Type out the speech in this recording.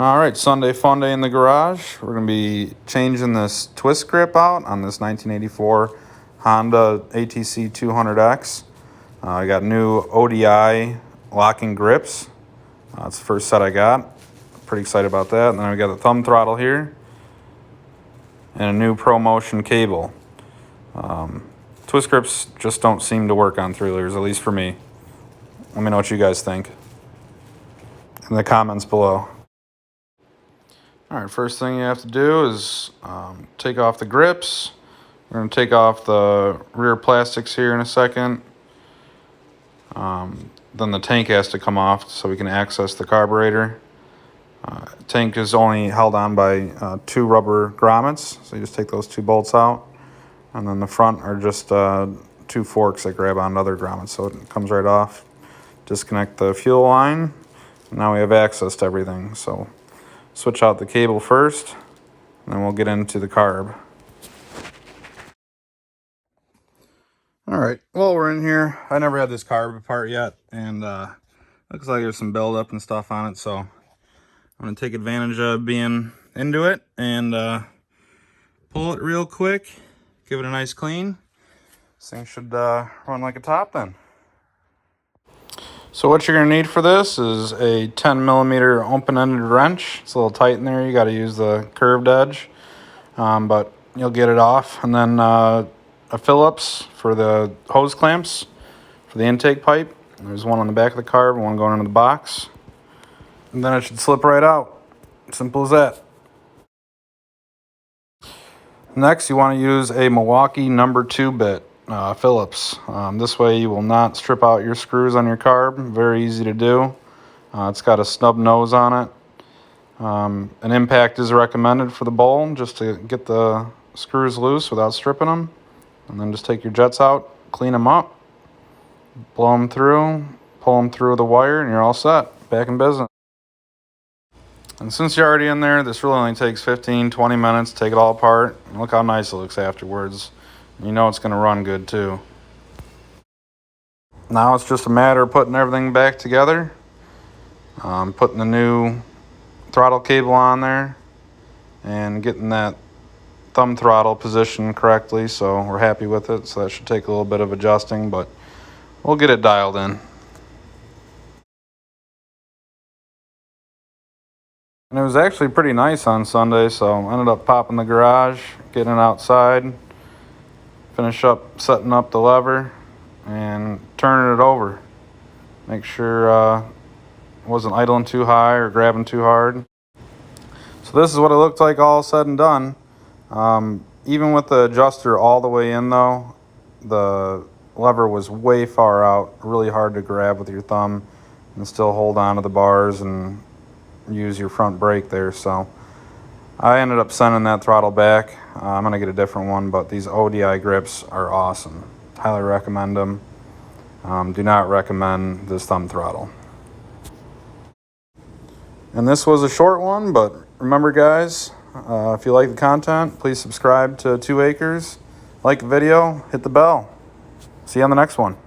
All right, Sunday fun day in the garage. We're going to be changing this twist grip out on this 1984 Honda ATC 200X. I got new ODI locking grips. That's the first set I got. Pretty excited about that. And then we got the thumb throttle here and a new ProMotion cable. Twist grips just don't seem to work on three-wheelers, at least for me. Let me know what you guys think in the comments below. All right, first thing you have to do is take off the grips. We're going to take off the rear plastics here in a second. Then the tank has to come off so we can access the carburetor. Tank is only held on by 2 rubber grommets, so you just take those 2 bolts out. And then the front are just 2 forks that grab onto other grommets, so it comes right off. Disconnect the fuel line. Now we have access to everything, so switch out the cable first, and then we'll get into the carb. All right, well, we're in here. I never had this carb apart yet, and looks like there's some buildup and stuff on it, so I'm going to take advantage of being into it and pull it real quick, give it a nice clean. This thing should run like a top then. So what you're going to need for this is a 10mm open-ended wrench. It's a little tight in there. You got to use the curved edge, but you'll get it off. And then a Phillips for the hose clamps for the intake pipe. There's one on the back of the carb and one going into the box. And then it should slip right out. Simple as that. Next, you want to use a Milwaukee number 2 bit. Phillips. This way you will not strip out your screws on your carb. Very easy to do. It's got a snub nose on it. An impact is recommended for the bowl just to get the screws loose without stripping them. And then just take your jets out, clean them up, blow them through, pull them through the wire, and you're all set. Back in business. And since you're already in there, this really only takes 15-20 minutes. Take it all apart. And look how nice it looks afterwards. You know it's going to run good too. Now it's just a matter of putting everything back together. Putting the new throttle cable on there and getting that thumb throttle positioned correctly, so we're happy with it. So that should take a little bit of adjusting, but we'll get it dialed in. And it was actually pretty nice on Sunday, so I ended up popping the garage, getting it outside, finish up setting up the lever and turning it over. Make sure it wasn't idling too high or grabbing too hard. So this is what it looked like all said and done. Even with the adjuster all the way in though, the lever was way far out, really hard to grab with your thumb and still hold on to the bars and use your front brake there. So I ended up sending that throttle back. I'm going to get a different one, but these ODI grips are awesome. Highly recommend them. Do not recommend this thumb throttle. And this was a short one, but remember guys, if you like the content, please subscribe to 2 Acres. Like the video, hit the bell. See you on the next one.